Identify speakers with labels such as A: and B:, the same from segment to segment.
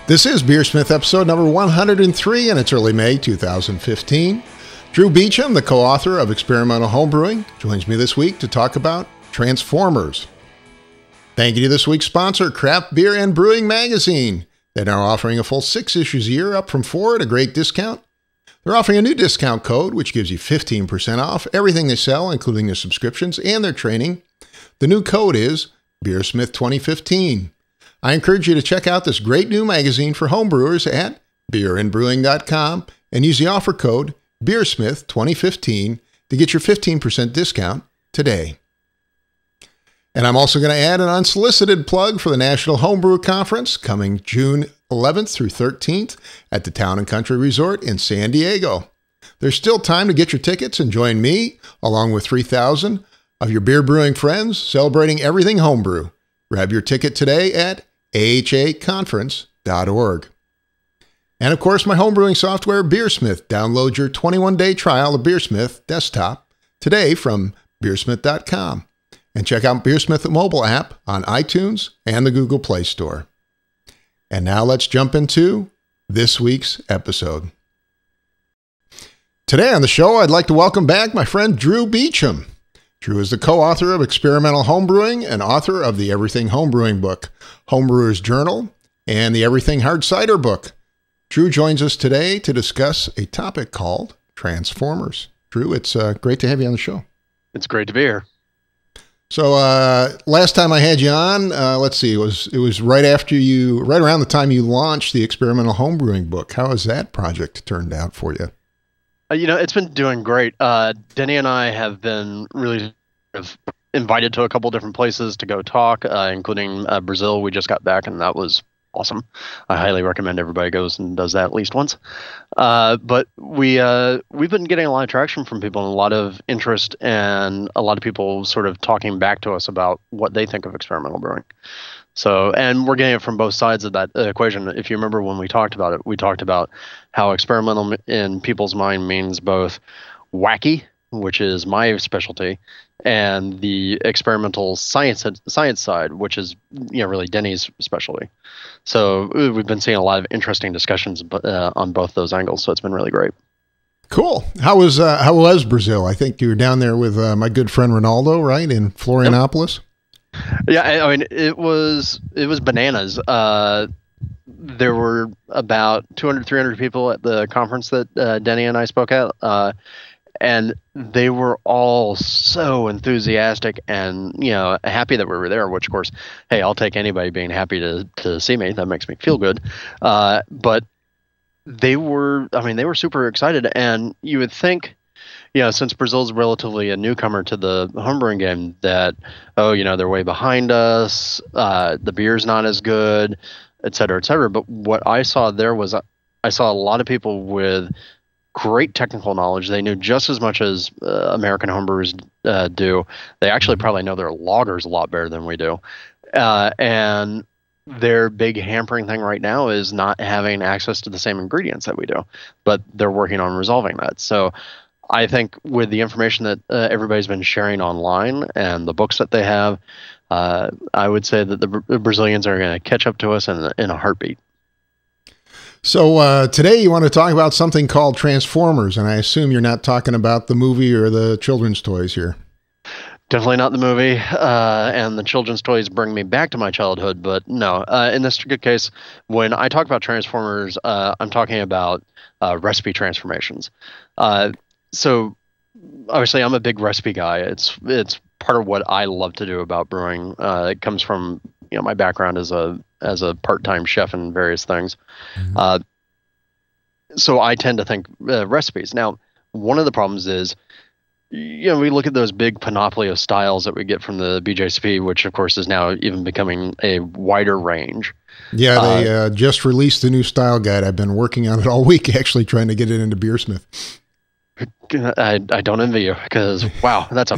A: This is BeerSmith episode number 103, and it's early May 2015. Drew Beechum, the co-author of Experimental Homebrewing, joins me this week to talk about Transformers. Thank you to this week's sponsor, Craft Beer and Brewing Magazine. They're now offering a full 6 issues a year, up from 4 at a great discount. They're offering a new discount code, which gives you 15% off everything they sell, including their subscriptions and their training. The new code is BeerSmith 2015. I encourage you to check out this great new magazine for homebrewers at beerandbrewing.com and use the offer code BeerSmith 2015 to get your 15% discount today. And I'm also going to add an unsolicited plug for the National Homebrew Conference coming June 11th through 13th at the Town & Country Resort in San Diego. There's still time to get your tickets and join me, along with 3,000 of your beer brewing friends, celebrating everything homebrew. Grab your ticket today at ahaconference.org. And of course, my homebrewing software, BeerSmith. Download your 21-day trial of BeerSmith desktop today from beersmith.com. And check out BeerSmith mobile app on iTunes and the Google Play Store. And now let's jump into this week's episode. Today on the show, I'd like to welcome back my friend Drew Beechum. Drew is the co-author of Experimental Homebrewing and author of the Everything Homebrewing book, Homebrewer's Journal, and the Everything Hard Cider book. Drew joins us today to discuss a topic called Transformers. Drew, it's great to have you on the show.
B: It's great to be here.
A: So last time I had you on, let's see, it was right around the time you launched the Experimental Homebrewing book. How has that project turned out for you?
B: It's been doing great. Denny and I have been really invited to a couple different places to go talk, including Brazil. We just got back, and that was awesome. I highly recommend everybody goes and does that at least once. But we've been getting a lot of traction from people and a lot of interest, and a lot of people sort of talking back to us about what they think of experimental brewing. So, and we're getting it from both sides of that equation. If you remember when we talked about it, we talked about how experimental in people's mind means both wacky, which is my specialty, and the experimental science side, which is really Denny's specialty. So we've been seeing a lot of interesting discussions on both those angles. So it's been really great.
A: Cool. How was Brazil? I think you were down there with my good friend Ronaldo, right, in Florianopolis. Yep.
B: Yeah, I mean it was bananas. There were about 200, 300 people at the conference that Denny and I spoke at. And they were all so enthusiastic and, happy that we were there, which, of course, hey, I'll take anybody being happy to see me. That makes me feel good. But they were super excited. And you would think, since Brazil's relatively a newcomer to the homebrewing game, that, they're way behind us. The beer's not as good, et cetera, et cetera. But what I saw there was I saw a lot of people with great technical knowledge. They knew just as much as American homebrewers do. They actually probably know their lagers a lot better than we do. And their big hampering thing right now is not having access to the same ingredients that we do. But they're working on resolving that. So I think with the information that everybody's been sharing online and the books that they have, I would say that the Brazilians are going to catch up to us in a heartbeat.
A: So today you want to talk about something called Transformers, and I assume you're not talking about the movie or the children's toys here.
B: Definitely not the movie, and the children's toys bring me back to my childhood, but no. In this case, when I talk about Transformers, I'm talking about recipe transformations. So obviously I'm a big recipe guy. It's part of what I love to do about brewing. It comes from my background as a part-time chef and various things. Mm-hmm. So I tend to think recipes. Now, one of the problems is, we look at those big panoply of styles that we get from the BJCP, which of course is now even becoming a wider range.
A: Yeah, they just released a new style guide. I've been working on it all week, actually trying to get it into BeerSmith.
B: I don't envy you because, wow, that's a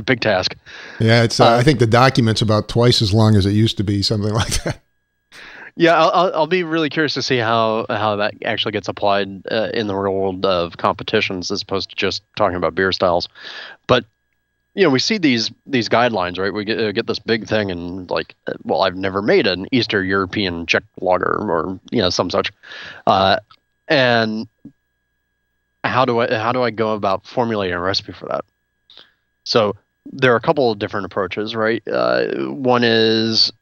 B: big task.
A: Yeah, it's. I think the document's about twice as long as it used to be, something like that.
B: Yeah, I'll be really curious to see how that actually gets applied in the real world of competitions as opposed to just talking about beer styles. But we see these guidelines, right? We get this big thing, and like, well, I've never made an Eastern European Czech lager or some such, and how do I go about formulating a recipe for that? So there are a couple of different approaches, right? One is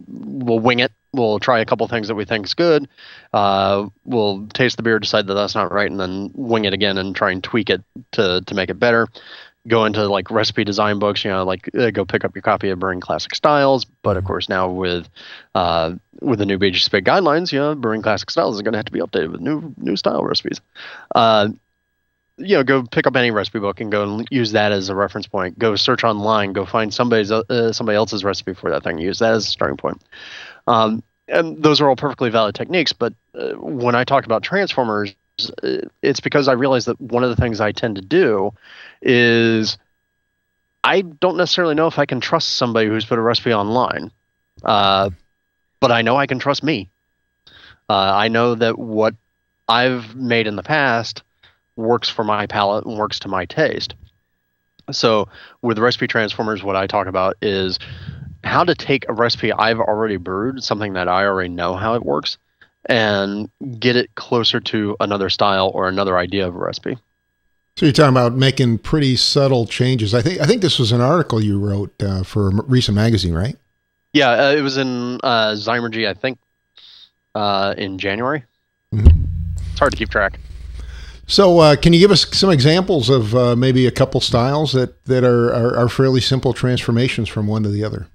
B: we'll wing it. We'll try a couple of things that we think is good. We'll taste the beer, decide that that's not right, and then wing it again and try and tweak it to make it better. Go into like recipe design books, go pick up your copy of Brewing Classic Styles. But of course, now with the new BeerSmith guidelines, Brewing Classic Styles is going to have to be updated with new style recipes. Go pick up any recipe book and go and use that as a reference point. Go search online. Go find somebody else's recipe for that thing. Use that as a starting point. And those are all perfectly valid techniques. But when I talk about transformers, it's because I realize that one of the things I tend to do is I don't necessarily know if I can trust somebody who's put a recipe online, but I know I can trust me. I know that what I've made in the past works for my palate and works to my taste. So with recipe transformers, what I talk about is how to take a recipe I've already brewed, something that I already know how it works, and get it closer to another style or another idea of a recipe.
A: So you're talking about making pretty subtle changes. I think this was an article you wrote for a recent magazine, right?
B: Yeah, it was in Zymergy, I think, in January.
A: Mm-hmm.
B: It's hard to keep track.
A: So can you give us some examples of maybe a couple styles that are fairly simple transformations from one to the other?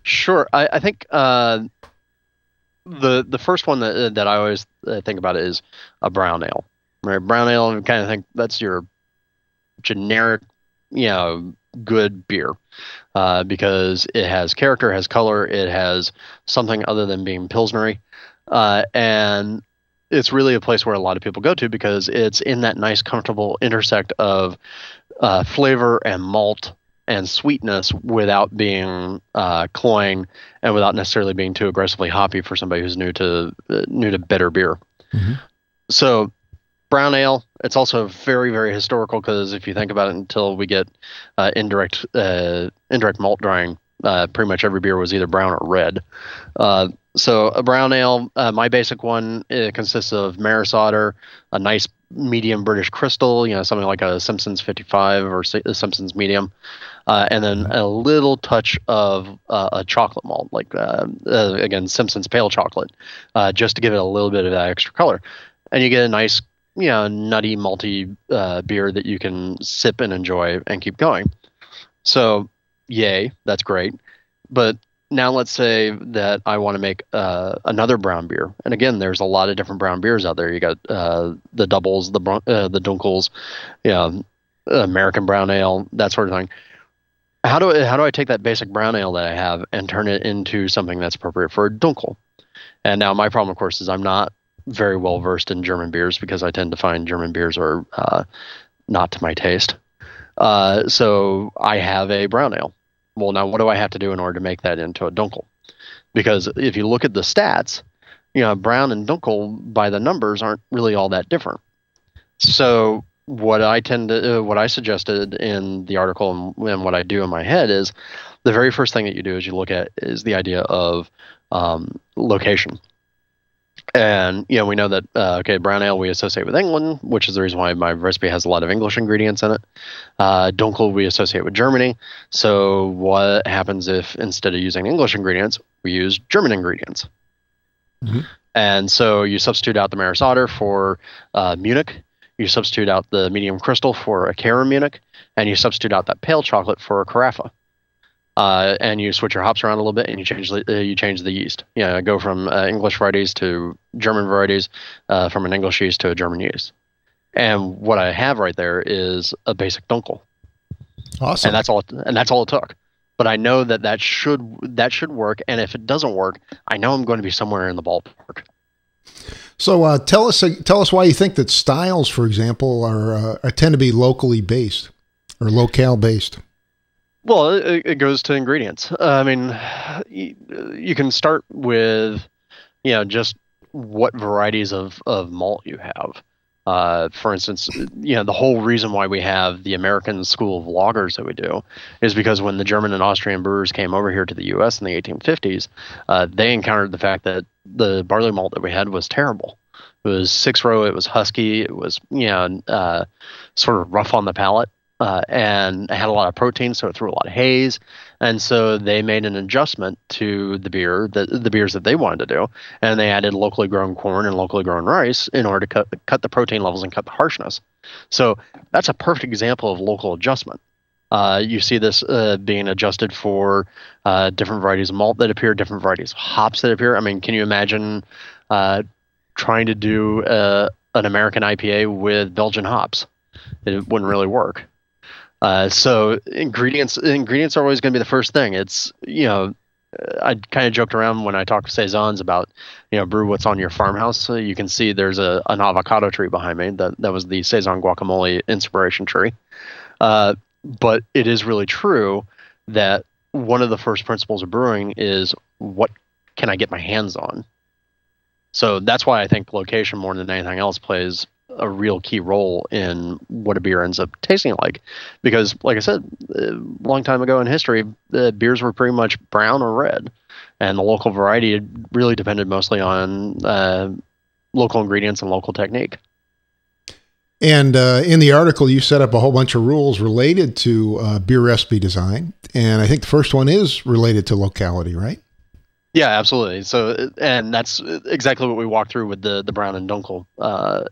B: Sure. I think the first one that I always think about is a brown ale. Right? Brown ale, I kind of think that's your generic, good beer, because it has character, has color, it has something other than being pilsnery, and it's really a place where a lot of people go to because it's in that nice, comfortable intersect of flavor and malt and sweetness without being cloying and without necessarily being too aggressively hoppy for somebody who's new to bitter beer.
A: Mm-hmm.
B: So brown ale, it's also very, very historical because if you think about it, until we get indirect malt drying, pretty much every beer was either brown or red. So a brown ale, my basic one, it consists of Maris Otter, a nice medium British crystal, something like a Simpson's 55 or a Simpson's medium, and then a little touch of a chocolate malt, like again Simpson's pale chocolate, just to give it a little bit of that extra color, and you get a nice, nutty, malty beer that you can sip and enjoy and keep going. So, yay, that's great, but now let's say that I want to make another brown beer, and again, there's a lot of different brown beers out there. You got the doubles, the Dunkels, American brown ale, that sort of thing. How do I take that basic brown ale that I have and turn it into something that's appropriate for a Dunkel? And now my problem, of course, is I'm not very well versed in German beers because I tend to find German beers are not to my taste. So I have a brown ale. Well, now what do I have to do in order to make that into a Dunkel? Because if you look at the stats, brown and Dunkel by the numbers aren't really all that different. So what I suggested in the article and what I do in my head is the very first thing that you do is you look at is the idea of location. And we know that brown ale we associate with England, which is the reason why my recipe has a lot of English ingredients in it. Dunkel we associate with Germany. So what happens if instead of using English ingredients, we use German ingredients?
A: Mm-hmm.
B: And so you substitute out the Maris Otter for Munich. You substitute out the medium crystal for a Cara Munich, and you substitute out that pale chocolate for a Carafa. And you switch your hops around a little bit, and you change the yeast. Go from English varieties to German varieties, from an English yeast to a German yeast. And what I have right there is a basic Dunkel.
A: Awesome.
B: And that's all it took. But I know that should work. And if it doesn't work, I know I'm going to be somewhere in the ballpark.
A: So tell us why you think that styles, for example, are tend to be locally based or locale based.
B: Well, it goes to ingredients. I mean, you can start with, just what varieties of malt you have. For instance, the whole reason why we have the American School of Lagers that we do is because when the German and Austrian brewers came over here to the U.S. in the 1850s, they encountered the fact that the barley malt that we had was terrible. It was 6-row, it was husky, it was sort of rough on the palate, and it had a lot of protein, so it threw a lot of haze. And so they made an adjustment to the beers that they wanted to do, and they added locally grown corn and locally grown rice in order to cut the protein levels and cut the harshness. So that's a perfect example of local adjustment. You see this being adjusted for different varieties of malt that appear, different varieties of hops that appear. I mean, can you imagine trying to do an American IPA with Belgian hops? It wouldn't really work. So ingredients are always going to be the first thing. It's, I kind of joked around when I talked to saisons about, brew what's on your farmhouse. So you can see there's an avocado tree behind me. That was the saison guacamole inspiration tree. But it is really true that one of the first principles of brewing is what can I get my hands on? So that's why I think location more than anything else plays a real key role in what a beer ends up tasting like. Because, like I said, a long time ago in history, the beers were pretty much brown or red. And the local variety really depended mostly on local ingredients and local technique.
A: And in the article, you set up a whole bunch of rules related to beer recipe design. And I think the first one is related to locality, right?
B: Yeah, absolutely. So, and that's exactly what we walked through with the Brown and Dunkel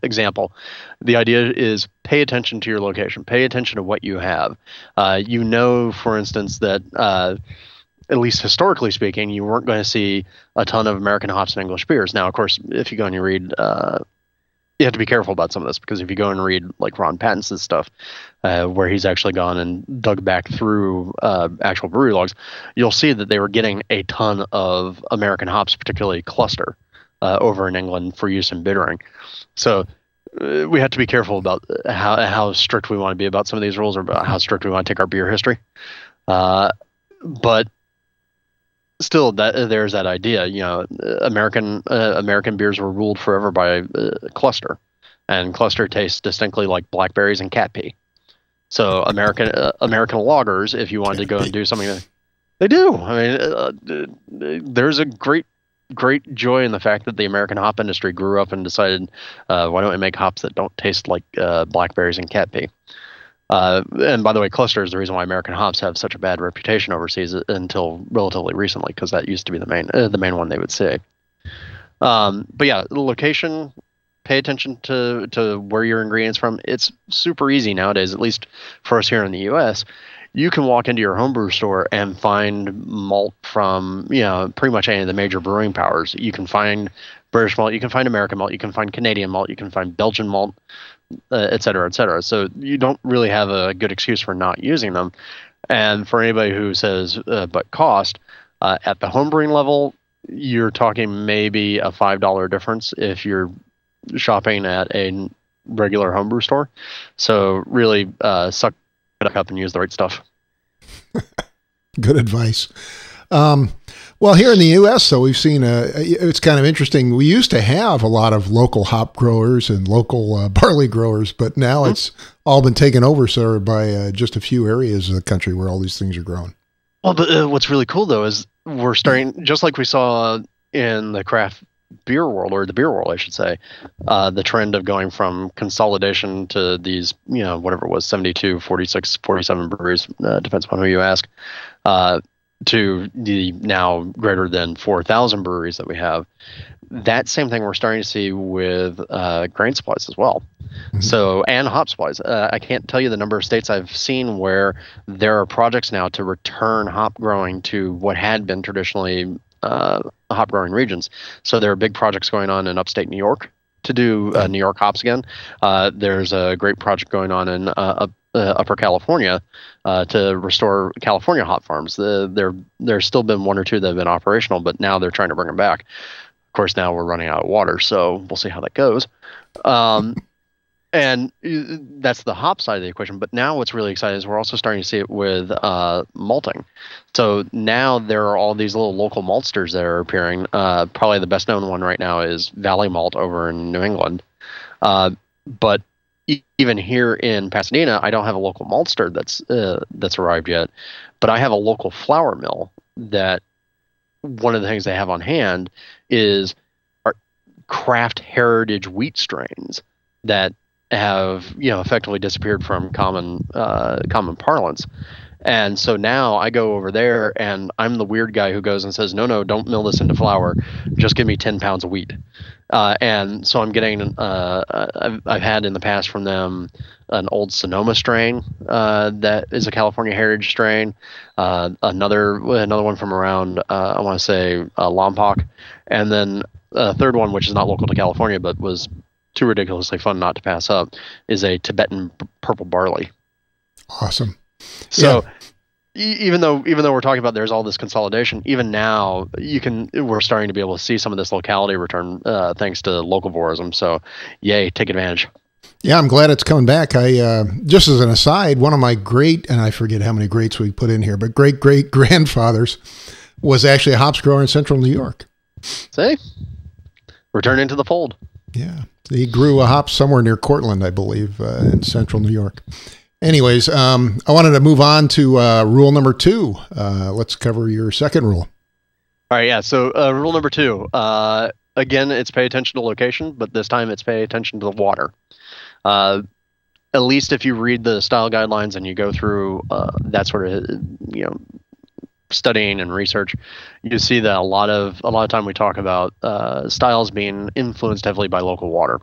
B: example. The idea is pay attention to your location, pay attention to what you have. For instance, that at least historically speaking, you weren't going to see a ton of American hops and English beers. Now, of course, if you go and you read, you have to be careful about some of this, because if you go and read like Ron Pattinson's stuff, where he's actually gone and dug back through actual brewery logs, you'll see that they were getting a ton of American hops, particularly cluster, over in England for use in bittering. So we have to be careful about how strict we want to be about some of these rules, or about how strict we want to take our beer history. But still, there's that idea. American beers were ruled forever by cluster, and cluster tastes distinctly like blackberries and cat pee. So American lagers, if you wanted to go and do something, they do. I mean, there's a great joy in the fact that the American hop industry grew up and decided, why don't we make hops that don't taste like blackberries and cat pee? And by the way, cluster is the reason why American hops have such a bad reputation overseas until relatively recently, because that used to be the main one they would say. But yeah, the location, pay attention to where your ingredients from. It's super easy nowadays, at least for us here in the U.S. You can walk into your homebrew store and find malt from pretty much any of the major brewing powers. You can find British malt, you can find American malt, you can find Canadian malt, you can find Belgian malt, et cetera, et cetera. So you don't really have a good excuse for not using them. And for anybody who says, but cost, at the homebrewing level, you're talking maybe a $5 difference if you're shopping at a regular homebrew store. So really suck it up and use the right stuff.
A: Good advice. Well, here in the U.S., though, we've seen it's kind of interesting. We used to have a lot of local hop growers and local barley growers, but now it's all been taken over, sir, by just a few areas of the country where all these things are grown.
B: Well, but what's really cool, though, is we're starting, just like we saw in the craft beer world, or the beer world, I should say, the trend of going from consolidation to these, whatever it was, 72, 46, 47 breweries, depends upon who you ask, to the now greater than 4,000 breweries that we have. That same thing we're starting to see with grain supplies as well. Mm-hmm. So, and hop supplies. I can't tell you the number of states I've seen where there are projects now to return hop growing to what had been traditionally hop growing regions. So there are big projects going on in upstate New York to do New York hops again. There's a great project going on in Upper California to restore California hop farms. There's still been one or two that have been operational, but now they're trying to bring them back. Of course, now we're running out of water, so we'll see how that goes. And that's the hop side of the equation. But now what's really exciting is we're also starting to see it with malting. So now there are all these little local maltsters that are appearing. Probably the best known one right now is Valley Malt over in New England. But even here in Pasadena, I don't have a local maltster that's arrived yet, but I have a local flour mill that one of the things they have on hand is our craft heritage wheat strains that have effectively disappeared from common parlance. And so now I go over there and I'm the weird guy who goes and says, no, don't mill this into flour. Just give me 10 pounds of wheat. And so I'm getting, I've had in the past from them an old Sonoma strain that is a California heritage strain. Another one from around, I want to say Lompoc. And then a third one, which is not local to California, but was too ridiculously fun not to pass up, is a Tibetan purple barley.
A: Awesome.
B: So even though we're talking about there's all this consolidation, even now we're starting to be able to see some of this locality return thanks to localvorism. So yay, take advantage.
A: Yeah, I'm glad it's coming back. I just as an aside, one of my and I forget how many greats we put in here, but great grandfathers was actually a hops grower in central New York.
B: See? Return into the fold.
A: Yeah. He grew a hop somewhere near Cortland, I believe, in central New York. Anyways, I wanted to move on to rule number 2. Let's cover your second rule.
B: All right, yeah. So rule number 2, again, it's pay attention to location, but this time it's pay attention to the water. At least if you read the style guidelines and you go through that sort of studying and research, you see that a lot of time we talk about styles being influenced heavily by local water.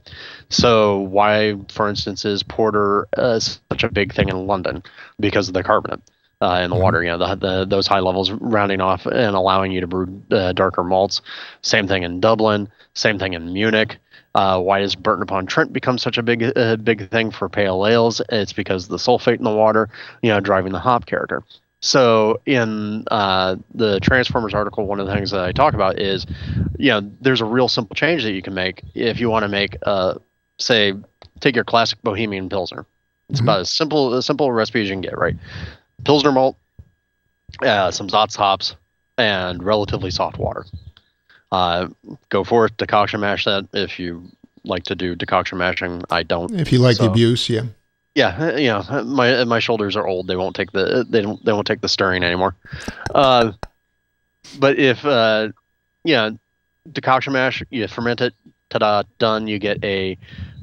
B: So why, for instance, is porter such a big thing in London? Because of the carbonate in the water. Those high levels rounding off and allowing you to brew darker malts. Same thing in Dublin. Same thing in Munich. Why does Burton-upon-Trent become such a big thing for pale ales? It's because the sulfate in the water, driving the hop character. So in the Transformers article, one of the things that I talk about is, there's a real simple change that you can make if you want to make, say, take your classic Bohemian Pilsner. It's about as simple a recipe as you can get, right? Pilsner malt, some Zotz hops, and relatively soft water. Go for it, decoction mash that if you like to do decoction mashing. I don't.
A: If you like the abuse, yeah.
B: Yeah, my shoulders are old. They won't take the stirring anymore. But if decoction mash, you ferment it, ta-da, done. You get a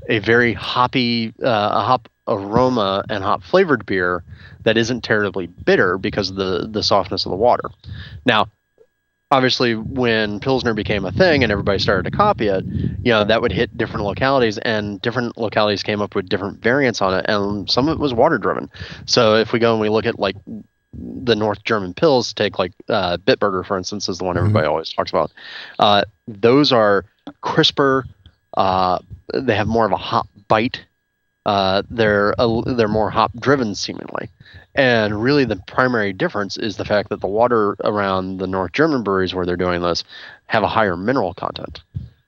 B: very hoppy, hop aroma and hop flavored beer that isn't terribly bitter because of the softness of the water. Now, obviously, when Pilsner became a thing and everybody started to copy it, that would hit different localities, and different localities came up with different variants on it, and some of it was water driven. So if we go and we look at like the North German Pils, take like Bitburger, for instance, is the one everybody always talks about. Those are crisper. They have more of a hop bite. They're more hop driven seemingly. And really the primary difference is the fact that the water around the North German breweries where they're doing this have a higher mineral content.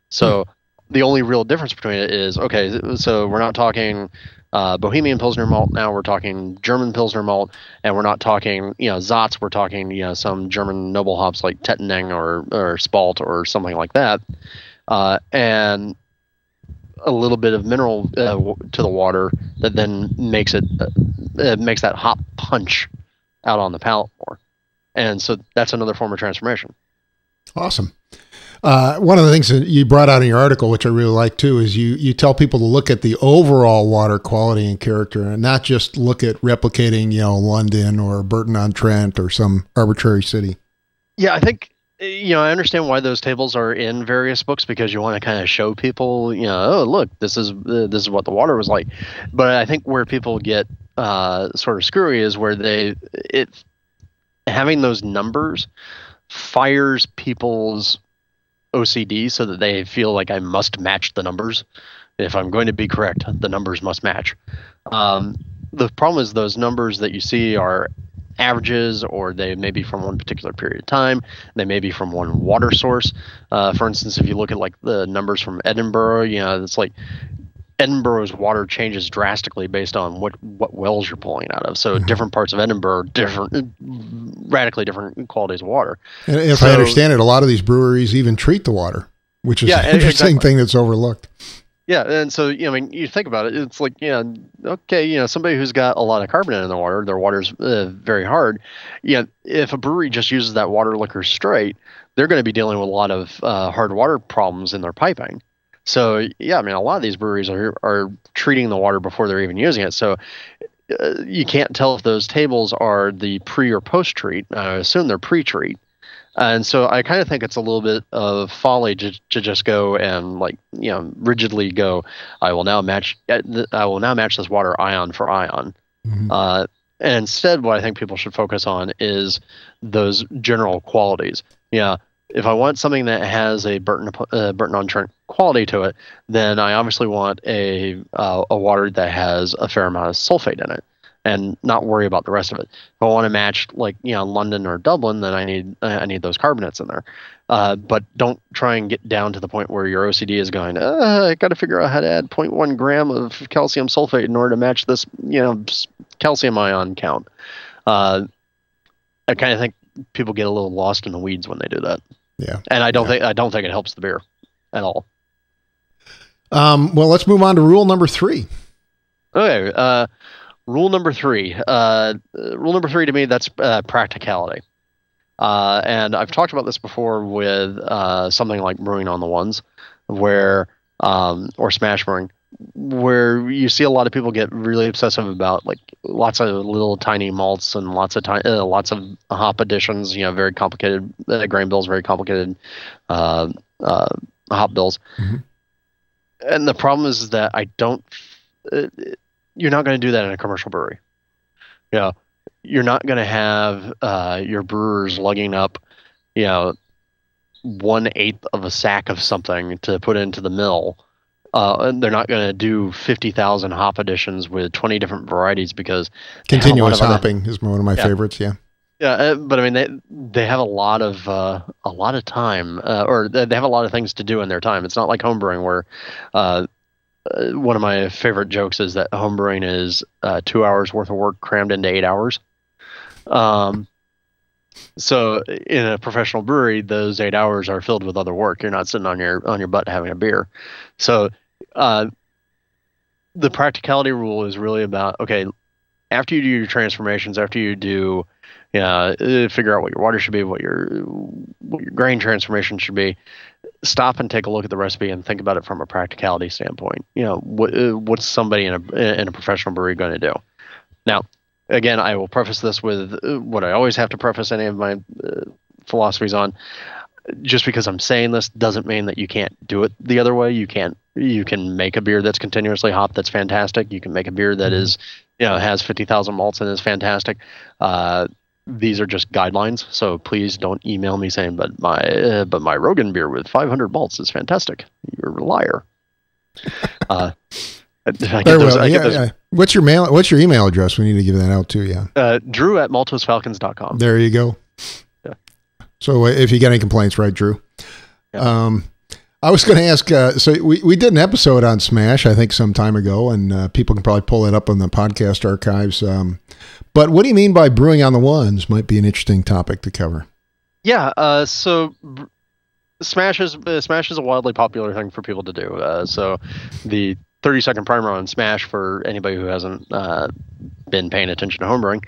B: So the only real difference between it is, okay, so we're not talking Bohemian Pilsner malt now, we're talking German Pilsner malt, and we're not talking, Zotz, we're talking, some German noble hops like Tettnang or Spalt or something like that. And a little bit of mineral to the water that then makes that hop punch out on the palate more. And so that's another form of transformation.
A: Awesome. One of the things that you brought out in your article, which I really like too, is you tell people to look at the overall water quality and character and not just look at replicating, London or Burton-on-Trent or some arbitrary city.
B: Yeah, I think, I understand why those tables are in various books, because you want to kind of show people, oh, look, this is what the water was like. But I think where people get sort of screwy is where having those numbers fires people's OCD so that they feel like I must match the numbers. If I'm going to be correct, the numbers must match. The problem is those numbers that you see are averages, or they may be from one particular period of time. They may be from one water source. For instance, if you look at like the numbers from Edinburgh, it's like Edinburgh's water changes drastically based on what wells you're pulling out of. So different parts of Edinburgh, radically different qualities of water.
A: And if I understand it, a lot of these breweries even treat the water, which is an interesting thing that's overlooked.
B: Yeah, and so I mean, you think about it, it's like, okay, somebody who's got a lot of carbonate in the water, their water's very hard. If a brewery just uses that water liquor straight, they're going to be dealing with a lot of hard water problems in their piping. So yeah, I mean, a lot of these breweries are treating the water before they're even using it. So you can't tell if those tables are the pre or post treat. I assume they're pre treat. And so I kind of think it's a little bit of folly to just go and rigidly go, I will now match this water ion for ion.
A: Mm-hmm.
B: And instead, what I think people should focus on is those general qualities. Yeah, if I want something that has a Burton on Trent quality to it, then I obviously want a water that has a fair amount of sulfate in it, and not worry about the rest of it. If I want to match London or Dublin, then I need those carbonates in there. But don't try and get down to the point where your OCD is going, I got to figure out how to add 0.1 gram of calcium sulfate in order to match this calcium ion count. I kind of think people get a little lost in the weeds when they do that.
A: Yeah,
B: and I don't think it helps the beer at all.
A: Well, let's move on to rule number 3.
B: Okay. Rule number 3. Rule number 3 to me, that's practicality. And I've talked about this before with something like Brewing on the Ones, where or Smash Brewing, where you see a lot of people get really obsessive about lots of little tiny malts and lots of hop additions. Very complicated grain bills, very complicated hop bills.
A: Mm-hmm.
B: And the problem is that I don't. You're not going to do that in a commercial brewery. You're not going to have your brewers lugging up, 1/8 of a sack of something to put into the mill. And they're not going to do 50,000 hop additions with 20 different varieties because
A: continuous hopping is one of my favorites. Yeah.
B: Yeah, but I mean they have a lot of time, or they have a lot of things to do in their time. It's not like homebrewing where. One of my favorite jokes is that homebrewing is 2 hours worth of work crammed into 8 hours. So in a professional brewery, those 8 hours are filled with other work. You're not sitting on your butt having a beer. So the practicality rule is really about, okay, after you do your transformations, after you do figure out what your water should be, what your grain transformation should be, stop and take a look at the recipe and think about it from a practicality standpoint. What's somebody in a professional brewery going to do? Now, again, I will preface this with what I always have to preface any of my philosophies on. Just because I'm saying this doesn't mean that you can't do it the other way. You can make a beer that's continuously hopped that's fantastic. You can make a beer that is has 50,000 malts and is fantastic. These are just guidelines, so please don't email me saying, but my Rogan beer with 500 malts is fantastic. You're a liar.
A: What's your email address? We need to give that out too. Yeah.
B: Drew@maltosefalcons.com.
A: There you go.
B: Yeah.
A: So if you get any complaints, right, Drew?
B: Yeah.
A: I was going to ask, so we did an episode on Smash, I think some time ago, and people can probably pull it up on the podcast archives. But what do you mean by brewing on the ones? Might be an interesting topic to cover.
B: Yeah. So Smash is a wildly popular thing for people to do. So the 30-second primer on Smash, for anybody who hasn't been paying attention to homebrewing,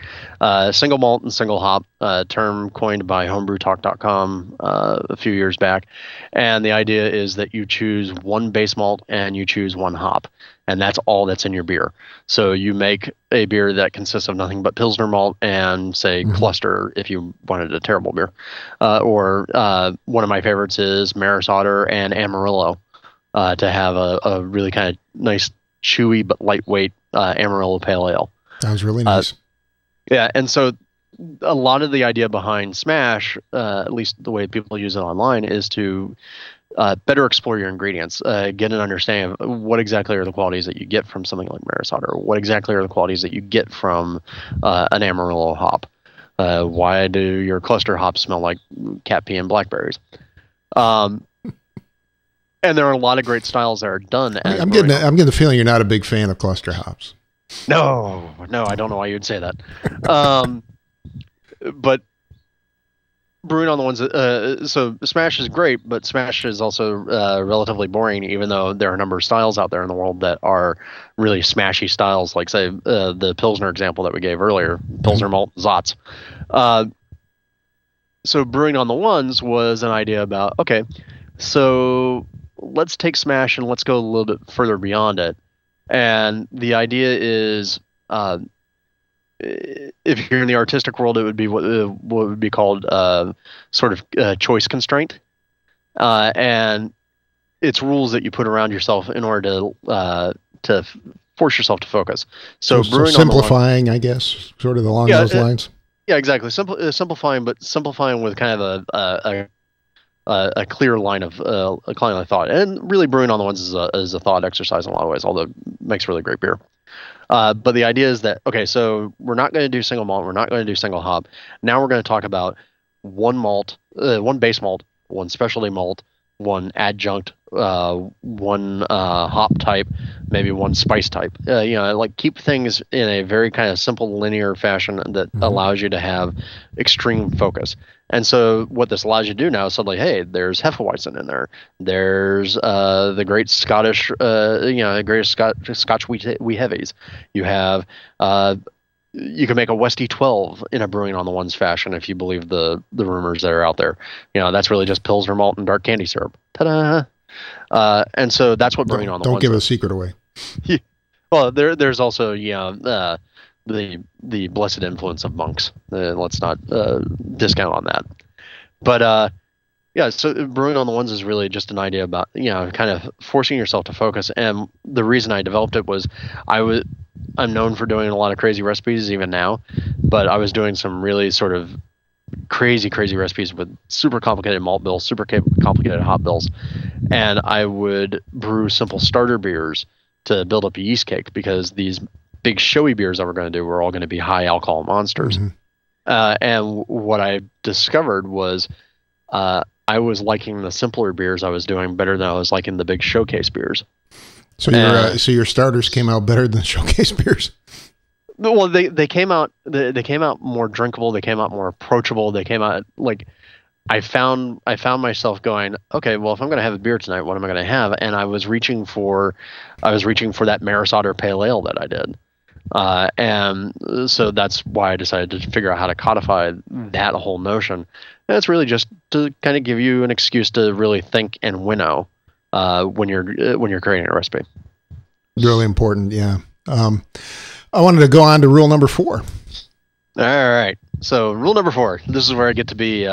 B: single malt and single hop, term coined by homebrewtalk.com a few years back. And the idea is that you choose one base malt and you choose one hop, and that's all that's in your beer. So you make a beer that consists of nothing but Pilsner malt and, say, Cluster if you wanted a terrible beer. Or one of my favorites is Maris Otter and Amarillo, to have a really kind of nice, chewy but lightweight Amarillo Pale Ale.
A: Sounds really nice.
B: Yeah, and so a lot of the idea behind Smash, at least the way people use it online, is to better explore your ingredients, get an understanding of what exactly are the qualities that you get from something like Maris Otter, what exactly are the qualities that you get from an Amarillo hop. Why do your cluster hops smell like cat pee and blackberries? And there are a lot of great styles that are done.
A: I'm getting the feeling you're not a big fan of cluster hops.
B: No, I don't know why you'd say that. But brewing on the ones that, so Smash is great, but Smash is also relatively boring, even though there are a number of styles out there in the world that are really smashy styles, like, say, the Pilsner example that we gave earlier, Pilsner Malt Zotz. So brewing on the ones was an idea about, okay, so let's take Smash and let's go a little bit further beyond it. And the idea is, if you're in the artistic world, it would be what would be called sort of choice constraint, and it's rules that you put around yourself in order to force yourself to focus. So
A: simplifying, I guess, sort of along those lines.
B: Yeah, exactly. Simplifying, but simplifying with kind of a clear line of thought. And really, brewing on the ones is a thought exercise in a lot of ways, although it makes really great beer. But the idea is that, okay, so we're not going to do single malt, we're not going to do single hop. Now we're going to talk about one malt, one base malt, one specialty malt, one adjunct, one hop type, maybe one spice type. Like keep things in a very kind of simple linear fashion that allows you to have extreme focus. And so what this allows you to do now is suddenly, hey, there's Hefeweizen in there. There's the great Scottish, the greatest Scotch wee heavies. You have, you can make a Westie 12 in a brewing on the ones fashion if you believe the rumors that are out there. That's really just Pilsner malt and dark candy syrup. Ta-da! And so that's what brewing on the ones.
A: Don't give a secret away.
B: Well, there's also the blessed influence of monks. Let's not discount on that. But so brewing on the ones is really just an idea about kind of forcing yourself to focus. And the reason I developed it was I'm known for doing a lot of crazy recipes even now, but I was doing some really sort of crazy recipes with super complicated malt bills, super complicated hop bills, and I would brew simple starter beers to build up a yeast cake, because these big showy beers that we're going to do were all going to be high alcohol monsters. And what I discovered was I was liking the simpler beers I was doing better than I was liking the big showcase beers. So
A: your starters came out better than showcase beers.
B: Well, they came out more drinkable. They came out more approachable. They came out like I found myself going, okay, well, if I'm going to have a beer tonight, what am I going to have? And I was reaching for that Maris Otter Pale Ale that I did. And so that's why I decided to figure out how to codify that whole notion. And it's really just to kind of give you an excuse to really think and winnow when you're creating a recipe.
A: Really important, yeah. I wanted to go on to rule number 4.
B: All right. So rule number 4. This is where I get to be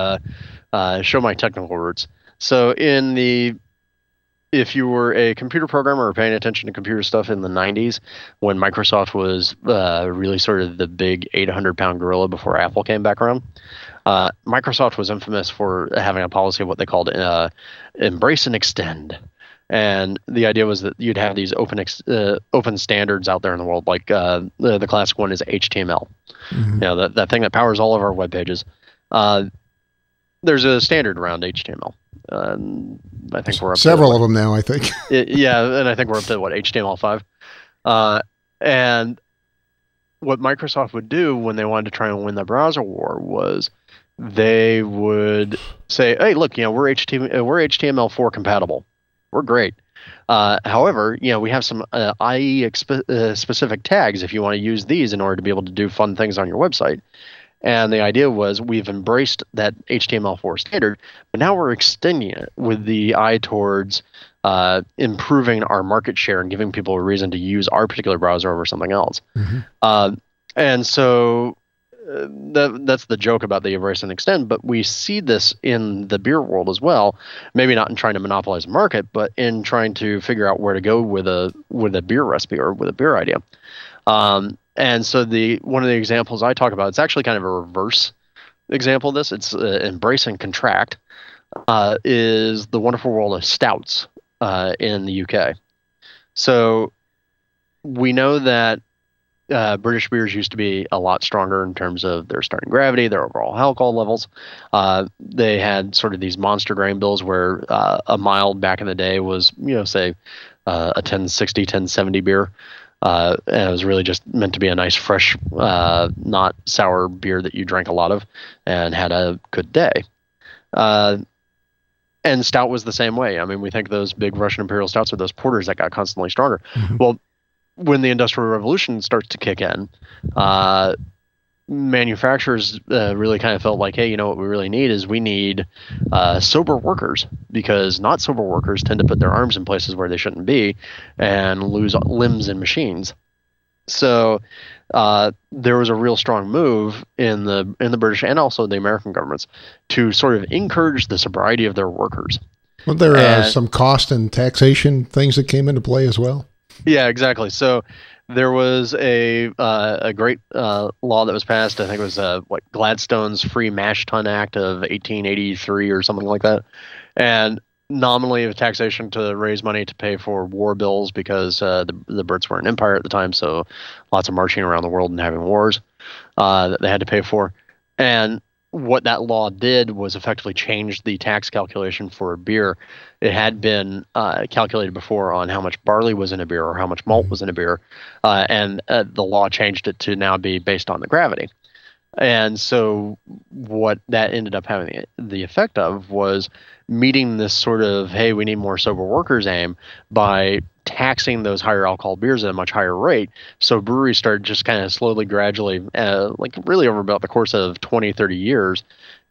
B: show my technical roots. So if you were a computer programmer or paying attention to computer stuff in the 90s, when Microsoft was really sort of the big 800-pound gorilla before Apple came back around, Microsoft was infamous for having a policy of what they called embrace and extend. And the idea was that you'd have these open standards out there in the world, like the classic one is HTML. That thing that powers all of our web pages. There's a standard around HTML. I think we're up
A: several of them now, I think.
B: And I think we're up to HTML5. And what Microsoft would do when they wanted to try and win the browser war was they would say, "Hey, look, we're HTML4 compatible. We're great. However, we have some IE specific tags if you want to use these in order to be able to do fun things on your website." And the idea was we've embraced that HTML4 standard, but now we're extending it with the eye towards improving our market share and giving people a reason to use our particular browser over something else. And so that's the joke about the embrace and extend, but we see this in the beer world as well. Maybe not in trying to monopolize the market, but in trying to figure out where to go with a beer recipe or with a beer idea. And so one of the examples I talk about, it's actually kind of a reverse example of this. It's embrace and contract, is the wonderful world of stouts in the UK. So we know that British beers used to be a lot stronger in terms of their starting gravity, their overall alcohol levels. They had sort of these monster grain bills where a mild back in the day was, say a 1060, 1070 beer. And it was really just meant to be a nice, fresh, not sour beer that you drank a lot of and had a good day. And stout was the same way. I mean, we think those big Russian imperial stouts are those porters that got constantly stronger.
A: Mm-hmm.
B: Well, when the Industrial Revolution starts to kick in, manufacturers really kind of felt like, hey, you know what we really need is we need sober workers, because not sober workers tend to put their arms in places where they shouldn't be and lose limbs in machines. So there was a real strong move in the British and also the American governments to sort of encourage the sobriety of their workers.
A: Well, there are some cost and taxation things that came into play as well.
B: Yeah, exactly. So there was a great law that was passed. I think it was Gladstone's Free Mash Tun Act of 1883 or something like that, and nominally of taxation to raise money to pay for war bills, because the Brits were an empire at the time, so lots of marching around the world and having wars that they had to pay for. And what that law did was effectively change the tax calculation for beer. It had been calculated before on how much barley was in a beer or how much malt was in a beer, and the law changed it to now be based on the gravity. And so what that ended up having the effect of was meeting this sort of, hey, we need more sober workers aim by taxing those higher alcohol beers at a much higher rate. So breweries started just kind of slowly, gradually, like really over about the course of 20, 30 years,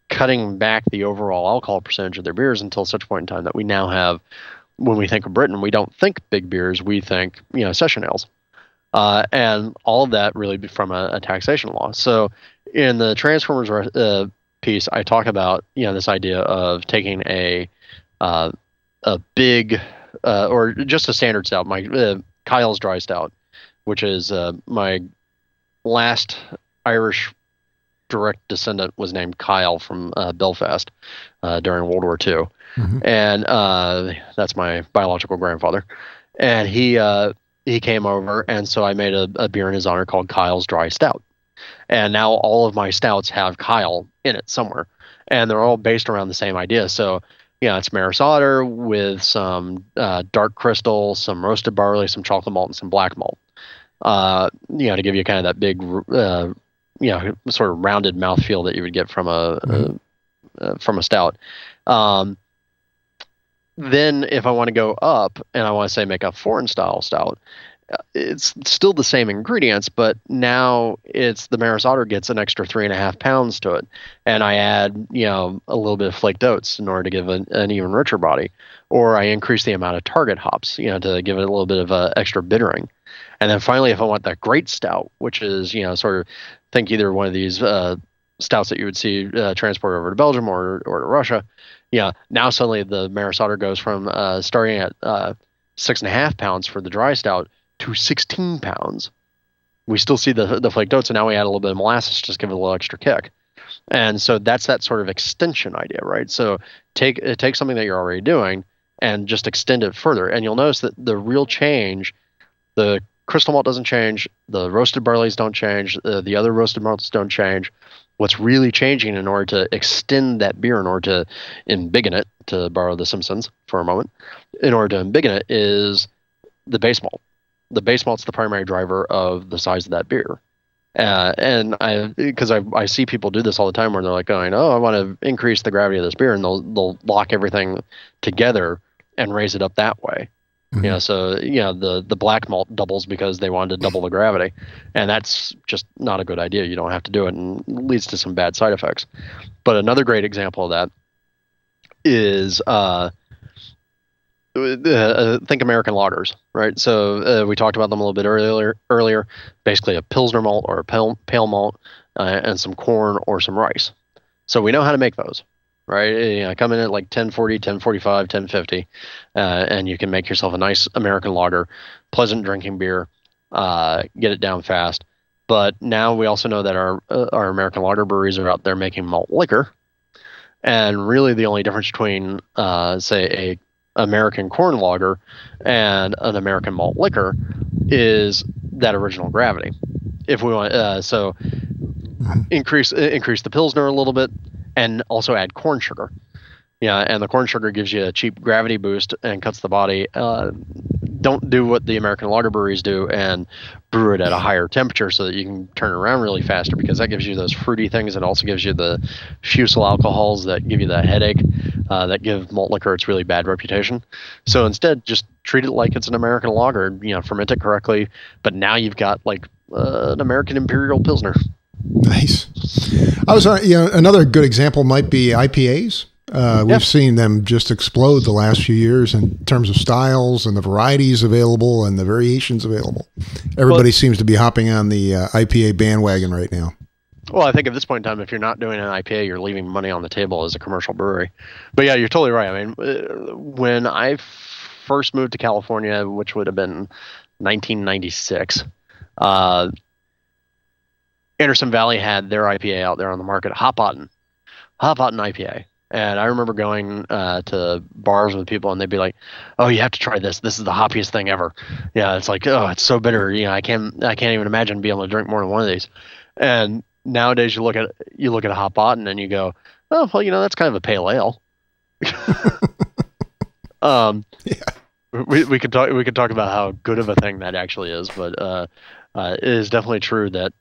B: cutting back the overall alcohol percentage of their beers until such point in time that we now have, when we think of Britain, we don't think big beers, we think, session ales. And all of that really from a taxation law. So in the Transformers piece, I talk about this idea of taking a big or just a standard stout, my Kyle's dry stout, which is my last Irish direct descendant was named Kyle from Belfast during World War II, and that's my biological grandfather, and he came over, and so I made a beer in his honor called Kyle's Dry Stout. And now all of my stouts have Kyle in it somewhere, and they're all based around the same idea. So, it's Maris Otter with some dark crystal, some roasted barley, some chocolate malt, and some black malt. To give you kind of that big, sort of rounded mouthfeel that you would get from a stout. Then if I want to go up and I want to say make a foreign style stout, it's still the same ingredients, but now it's the Maris Otter gets an extra 3.5 pounds to it. And I add, a little bit of flaked oats in order to give an even richer body. Or I increase the amount of target hops, to give it a little bit of extra bittering. And then finally, if I want that great stout, which is, sort of think either one of these stouts that you would see transported over to Belgium or to Russia. Now suddenly the Maris Otter goes from starting at 6.5 pounds for the dry stout to 16 pounds. We still see the flaked oats, and now we add a little bit of molasses, just give it a little extra kick. And so that's that sort of extension idea, right? So take something that you're already doing and just extend it further. And you'll notice that the real change, the crystal malt doesn't change, the roasted barleys don't change, the other roasted malts don't change. What's really changing in order to extend that beer, in order to embiggen it, to borrow the Simpsons for a moment, in order to embiggen it is the base malt. The base malt's the primary driver of the size of that beer. And because I see people do this all the time where they're like going, I want to increase the gravity of this beer, and they'll lock everything together and raise it up that way. So the black malt doubles because they wanted to double the gravity, and that's just not a good idea. You don't have to do it, and it leads to some bad side effects. But another great example of that is think American lagers, right? So we talked about them a little bit earlier. Basically a Pilsner malt or a pale malt and some corn or some rice. So we know how to make those, right? Come in at like 1040, 1045, 1050, and you can make yourself a nice American lager, pleasant drinking beer, get it down fast. But now we also know that our American lager breweries are out there making malt liquor. And really the only difference between, say, a American corn lager and an American malt liquor is that original gravity. If we want, increase the Pilsner a little bit, and also add corn sugar. And the corn sugar gives you a cheap gravity boost and cuts the body don't do what the American lager breweries do and brew it at a higher temperature so that you can turn it around really faster, because that gives you those fruity things. It also gives you the fusel alcohols that give you that headache, that give malt liquor its really bad reputation. So instead, just treat it like it's an American lager, ferment it correctly, but now you've got like an American Imperial Pilsner.
A: Nice. Another good example might be IPAs. We've seen them just explode the last few years in terms of styles and the varieties available and the variations available. Everybody seems to be hopping on the IPA bandwagon right now.
B: Well, I think at this point in time, if you're not doing an IPA, you're leaving money on the table as a commercial brewery. But yeah, you're totally right. I mean, when I first moved to California, which would have been 1996, Anderson Valley had their IPA out there on the market, Hop Button IPA. And I remember going to bars with people, and they'd be like, "Oh, you have to try this. This is the hoppiest thing ever." Yeah, it's like, oh, it's so bitter. I can't even imagine being able to drink more than one of these. And nowadays, you look at a Hop Button and you go, "Oh, well, that's kind of a pale ale." We could talk about how good of a thing that actually is, but it is definitely true that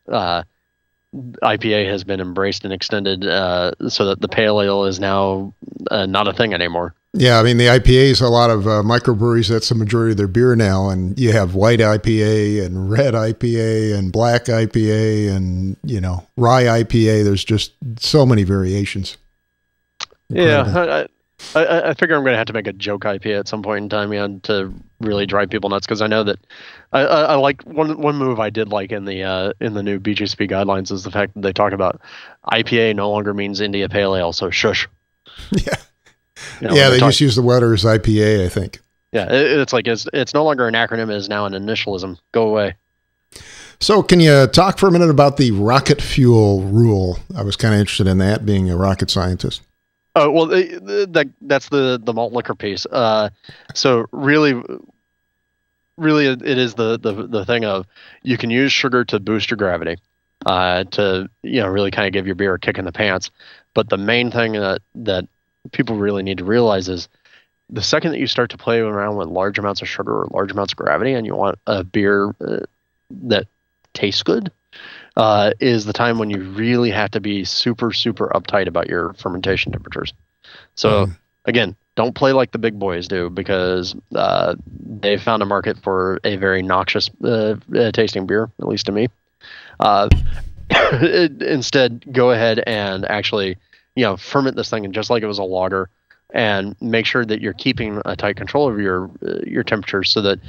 B: IPA has been embraced and extended so that the pale ale is now not a thing anymore.
A: Yeah, I mean, the IPA is a lot of microbreweries. That's the majority of their beer now. And you have white IPA and red IPA and black IPA and, rye IPA. There's just so many variations. Incredible.
B: Yeah, I figure I'm going to have to make a joke IPA at some point in time, to really drive people nuts, because I know that I like one move I did like in the new BJCP guidelines is the fact that they talk about IPA no longer means India Pale Ale, so shush.
A: Yeah, they just use the word as IPA, I think.
B: Yeah, it's like it's no longer an acronym; it is now an initialism. Go away.
A: So, can you talk for a minute about the rocket fuel rule? I was kind of interested in that, being a rocket scientist.
B: Oh, well, that's the malt liquor piece. So really it is the thing of, you can use sugar to boost your gravity, to really kind of give your beer a kick in the pants. But the main thing that people really need to realize is, the second that you start to play around with large amounts of sugar or large amounts of gravity, and you want a beer that tastes good, is the time when you really have to be super, super uptight about your fermentation temperatures. So again, don't play like the big boys do, because they've found a market for a very noxious tasting beer, at least to me. Instead, go ahead and actually, ferment this thing, and just like it was a lager, and make sure that you're keeping a tight control over your temperatures, so that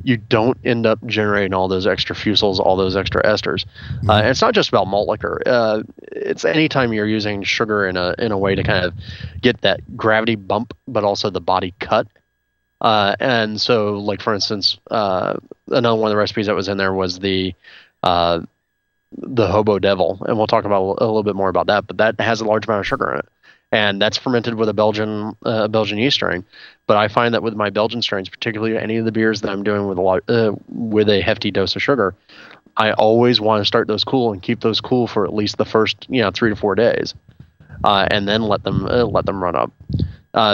B: you don't end up generating all those extra fusels, all those extra esters. And it's not just about malt liquor. It's anytime you're using sugar in a way to kind of get that gravity bump, but also the body cut. And so, like, for instance, another one of the recipes that was in there was the Hobo Devil, and we'll talk about a little bit more about that. But that has a large amount of sugar in it, and that's fermented with a Belgian yeast strain. But I find that with my Belgian strains, particularly any of the beers that I'm doing with a hefty dose of sugar, I always want to start those cool and keep those cool for at least the first 3 to 4 days, and then let them run up,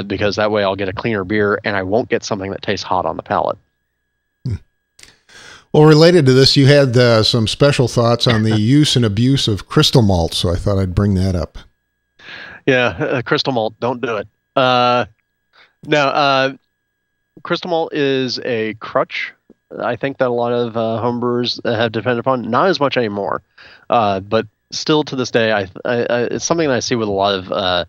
B: because that way I'll get a cleaner beer, and I won't get something that tastes hot on the palate.
A: Well, related to this, you had some special thoughts on the use and abuse of crystal malt, so I thought I'd bring that up.
B: Yeah, crystal malt, don't do it. No, crystal malt is a crutch, I think, that a lot of homebrewers have depended upon. Not as much anymore, but still to this day, it's something that I see with a lot of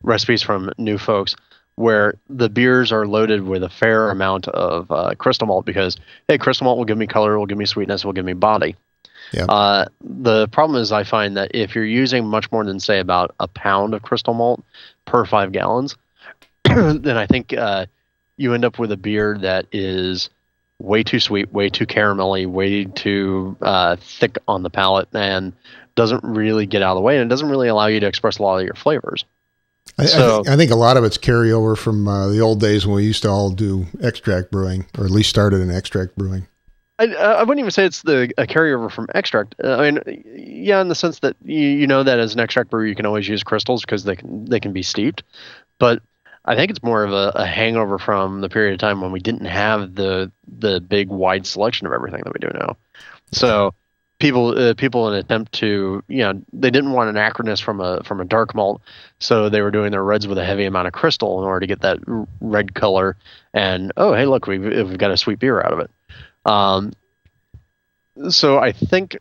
B: recipes from new folks, where the beers are loaded with a fair amount of crystal malt, because, hey, crystal malt will give me color, will give me sweetness, will give me body. Yeah. The problem is, I find that if you're using much more than, say, about a pound of crystal malt per 5 gallons, then I think you end up with a beer that is way too sweet, way too caramelly, way too thick on the palate, and doesn't really get out of the way, and it doesn't really allow you to express a lot of your flavors.
A: I think a lot of it's carryover from the old days when we used to all do extract brewing, or at least started in extract brewing.
B: I wouldn't even say it's a carryover from extract. I mean, yeah, in the sense that you know that as an extract brewer you can always use crystals because they can be steeped, but I think it's more of a hangover from the period of time when we didn't have the big wide selection of everything that we do now. So people in an attempt to, they didn't want an acridness from a dark malt, so they were doing their reds with a heavy amount of crystal in order to get that red color. And oh, hey, look, we've got a sweet beer out of it. So I think,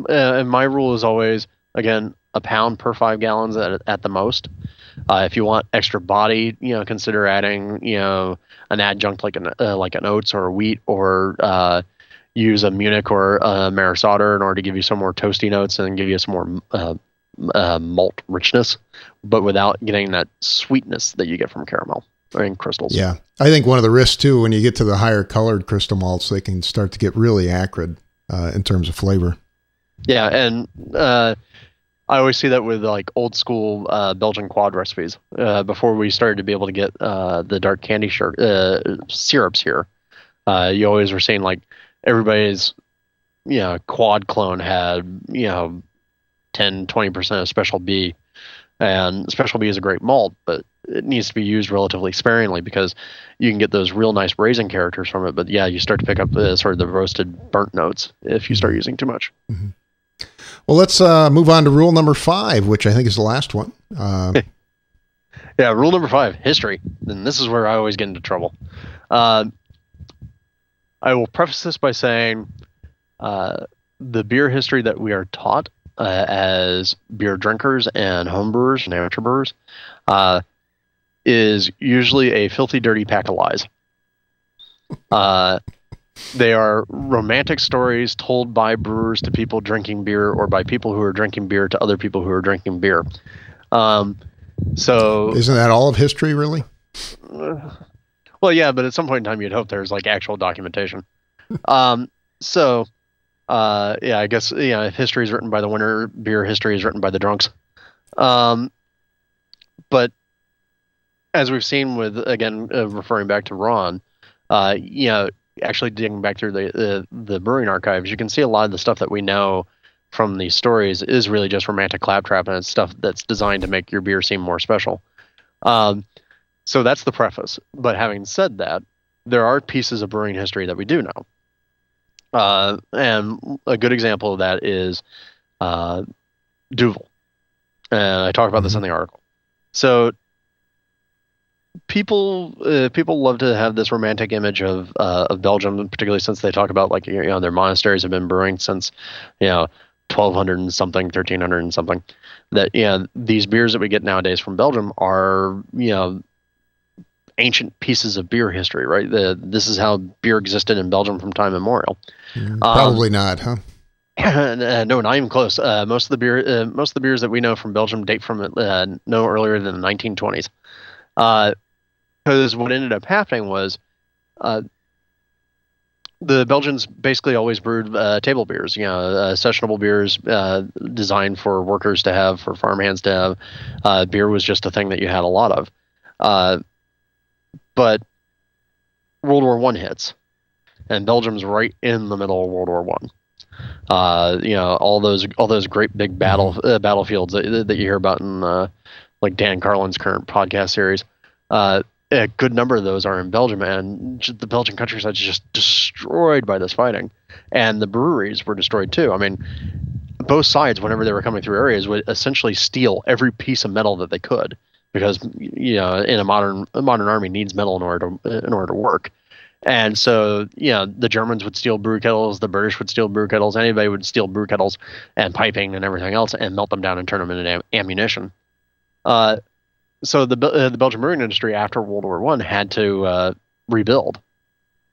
B: and my rule is always, again, a pound per 5 gallons at the most. If you want extra body, consider adding, an adjunct like an oats or a wheat, or use a Munich or a Maris Otter in order to give you some more toasty notes and give you some more malt richness, but without getting that sweetness that you get from caramel or in crystals.
A: Yeah. I think one of the risks too, when you get to the higher colored crystal malts, they can start to get really acrid in terms of flavor.
B: Yeah. And I always see that with like old school Belgian quad recipes. Before we started to be able to get the dark candy syrups here, you always were seeing like everybody's quad clone had 10-20% of Special B, and Special B is a great malt, but it needs to be used relatively sparingly because you can get those real nice braising characters from it. But yeah, you start to pick up sort of the roasted burnt notes if you start using too much.
A: Mm-hmm. Well, let's move on to rule number 5, which I think is the last one.
B: Yeah, rule number 5, history. And this is where I always get into trouble. I will preface this by saying the beer history that we are taught as beer drinkers and homebrewers and amateur brewers is usually a filthy, dirty pack of lies. They are romantic stories told by brewers to people drinking beer, or by people who are drinking beer to other people who are drinking beer. So
A: isn't that all of history, really?
B: Well, yeah, but at some point in time, you'd hope there's like actual documentation. So I guess, if history is written by the winner, beer history is written by the drunks. But as we've seen with, again, referring back to Ron, actually digging back through the brewing archives, you can see a lot of the stuff that we know from these stories is really just romantic claptrap, and it's stuff that's designed to make your beer seem more special. So that's the preface. But having said that, there are pieces of brewing history that we do know. And a good example of that is Duvel. And I talk about this in the article. So people love to have this romantic image of Belgium, particularly since they talk about their monasteries have been brewing since 1200 and something, 1300 and something. That these beers that we get nowadays from Belgium are ancient pieces of beer history, right? This is how beer existed in Belgium from time immemorial.
A: Probably not, huh?
B: No, not even close. Most of the beers that we know from Belgium date from no earlier than the 1920s. Because what ended up happening was the Belgians basically always brewed table beers, sessionable beers designed for workers to have, for farmhands to have. Beer was just a thing that you had a lot of. But World War I hits, and Belgium's right in the middle of World War I. All those great big battlefields that you hear about in like Dan Carlin's current podcast series. A good number of those are in Belgium, and the Belgian countryside is just destroyed by this fighting, and the breweries were destroyed too. I mean, both sides, whenever they were coming through areas, would essentially steal every piece of metal that they could, because in a modern army needs metal in order to work. And so the Germans would steal brew kettles, the British would steal brew kettles, anybody would steal brew kettles and piping and everything else and melt them down and turn them into ammunition. So the Belgian brewing industry after World War I had to rebuild,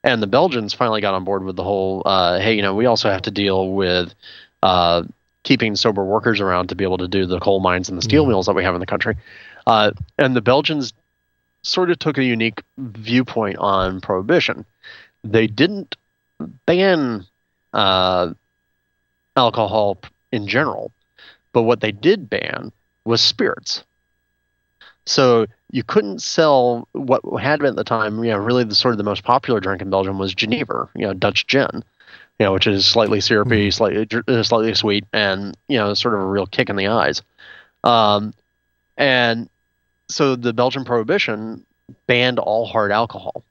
B: and the Belgians finally got on board with the whole hey, we also have to deal with keeping sober workers around to be able to do the coal mines and the steel mills that we have in the country. And the Belgians sort of took a unique viewpoint on prohibition. They didn't ban alcohol in general, but what they did ban was spirits. So you couldn't sell what had been at the time, really the sort of the most popular drink in Belgium was Genever, Dutch gin, which is slightly syrupy, slightly sweet, and sort of a real kick in the eyes. And so the Belgian Prohibition banned all hard alcohol.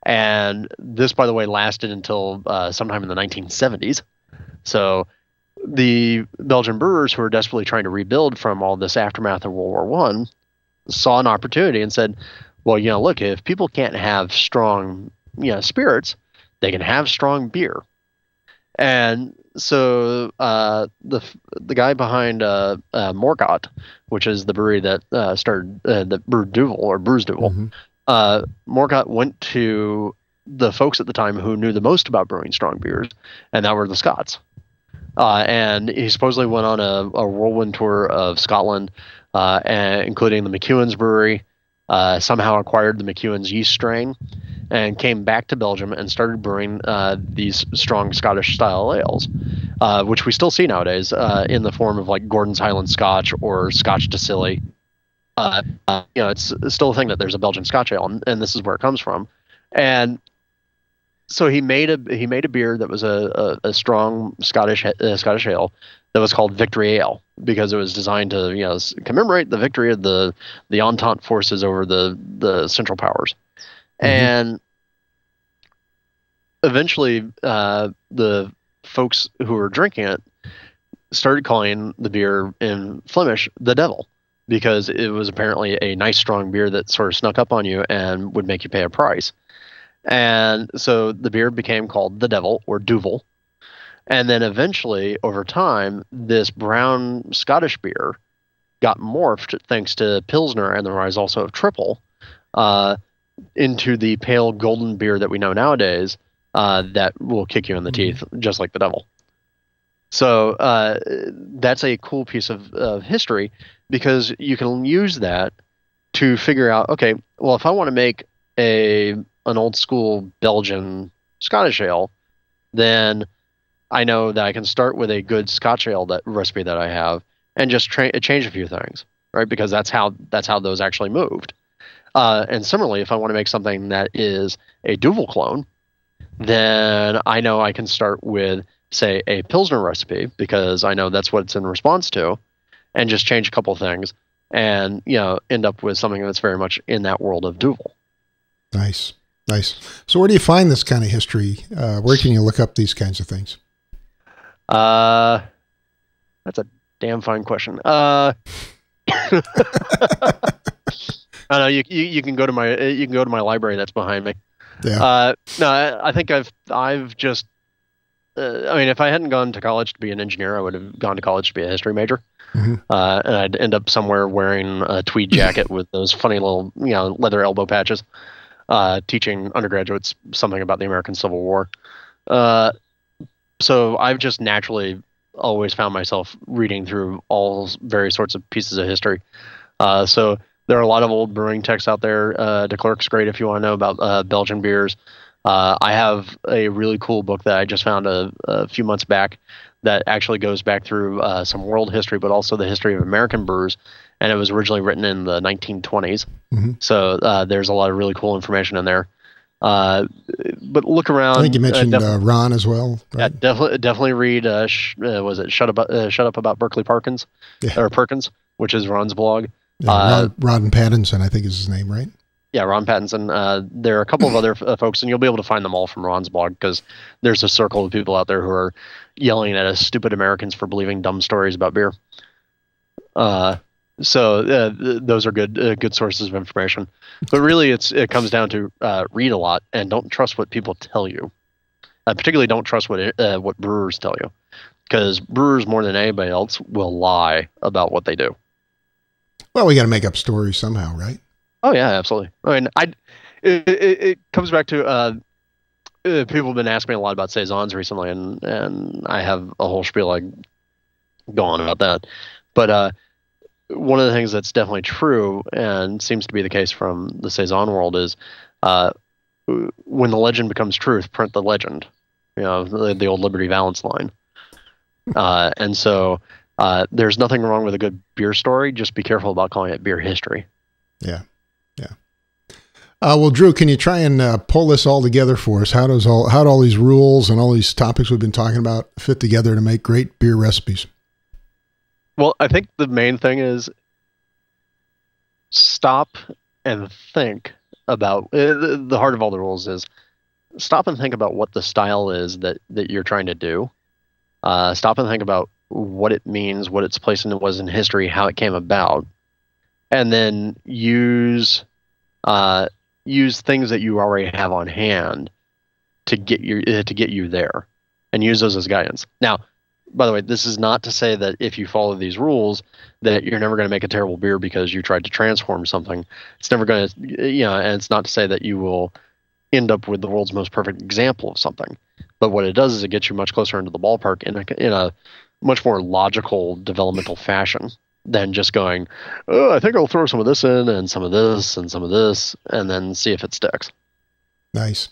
B: And this, by the way, lasted until sometime in the 1970s. So the Belgian brewers who were desperately trying to rebuild from all this aftermath of World War One saw an opportunity and said, well, look, if people can't have strong, spirits, they can have strong beer. And so the guy behind Morcott, which is the brewery that started that brewed Duvel or brews Duvel, Morcott went to the folks at the time who knew the most about brewing strong beers, and that were the Scots. And he supposedly went on a whirlwind tour of Scotland, including the McEwen's brewery, somehow acquired the McEwen's yeast strain, and came back to Belgium and started brewing these strong Scottish-style ales, which we still see nowadays in the form of like Gordon's Highland Scotch or Scotch to Scilly. It's still a thing that there's a Belgian Scotch ale, and this is where it comes from. And so he made a beer that was a strong Scottish ale that was called Victory Ale, because it was designed to commemorate the victory of the Entente forces over the Central Powers. And eventually the folks who were drinking it started calling the beer in Flemish the Devil, because it was apparently a nice strong beer that sort of snuck up on you and would make you pay a price. And so the beer became called the Devil, or Duvel. And then eventually, over time, this brown Scottish beer got morphed, thanks to Pilsner and the rise also of Triple, into the pale golden beer that we know nowadays, that will kick you in the teeth, just like the Devil. So that's a cool piece of history, because you can use that to figure out, okay, well, if I want to make an old school Belgian Scottish ale, then I know that I can start with a good Scotch ale recipe that I have and just change a few things, right? Because that's how those actually moved. And similarly, if I want to make something that is a Duvel clone, then I know I can start with, say, a Pilsner recipe, because I know that's what it's in response to, and just change a couple of things and, end up with something that's very much in that world of Duvel.
A: Nice. So where do you find this kind of history? Where can you look up these kinds of things?
B: That's a damn fine question. I know you can go to my library that's behind me.
A: Yeah.
B: No, I think I've just. I mean, if I hadn't gone to college to be an engineer, I would have gone to college to be a history major. And I'd end up somewhere wearing a tweed jacket with those funny little, leather elbow patches, teaching undergraduates something about the American Civil War. So I've just naturally always found myself reading through all various sorts of pieces of history. So there are a lot of old brewing texts out there. De Klerk's great if you want to know about Belgian beers. I have a really cool book that I just found a few months back that actually goes back through some world history, but also the history of American brewers. And it was originally written in the 1920s. So there's a lot of really cool information in there. But look around.
A: I think you mentioned Ron as well. Right?
B: Yeah, definitely read. Was it Shut Up About Berkeley Perkins, or Perkins, which is Ron's blog.
A: Yeah, Ron Pattinson, I think is his name, right?
B: Yeah, Ron Pattinson. There are a couple of other folks, and you'll be able to find them all from Ron's blog, because there's a circle of people out there who are yelling at us stupid Americans for believing dumb stories about beer. So those are good sources of information. But really, it comes down to read a lot and don't trust what people tell you. Particularly, don't trust what brewers tell you, because brewers more than anybody else will lie about what they do.
A: Well, we got to make up stories somehow, right?
B: Oh yeah, absolutely. I mean, it comes back to people have been asking me a lot about saisons recently, and I have a whole spiel I go on about that. But one of the things that's definitely true and seems to be the case from the saison world is when the legend becomes truth, print the legend. The old Liberty Valance line. And so there's nothing wrong with a good beer story. Just be careful about calling it beer history.
A: Yeah. Well, Drew, can you try and pull this all together for us? How do all these rules and all these topics we've been talking about fit together to make great beer recipes?
B: Well, I think the main thing is stop and think about the heart of all the rules is stop and think about what the style is that you're trying to do. Stop and think about what it means, what its place was in history, how it came about, and then use things that you already have on hand to get you there, and use those as guidance. Now, by the way, this is not to say that if you follow these rules that you're never going to make a terrible beer because you tried to transform something. It's never going to, and it's not to say that you will end up with the world's most perfect example of something. But what it does is it gets you much closer into the ballpark in a much more logical developmental fashion than just going, oh, I think I'll throw some of this in and some of this and some of this and then see if it sticks.
A: Nice.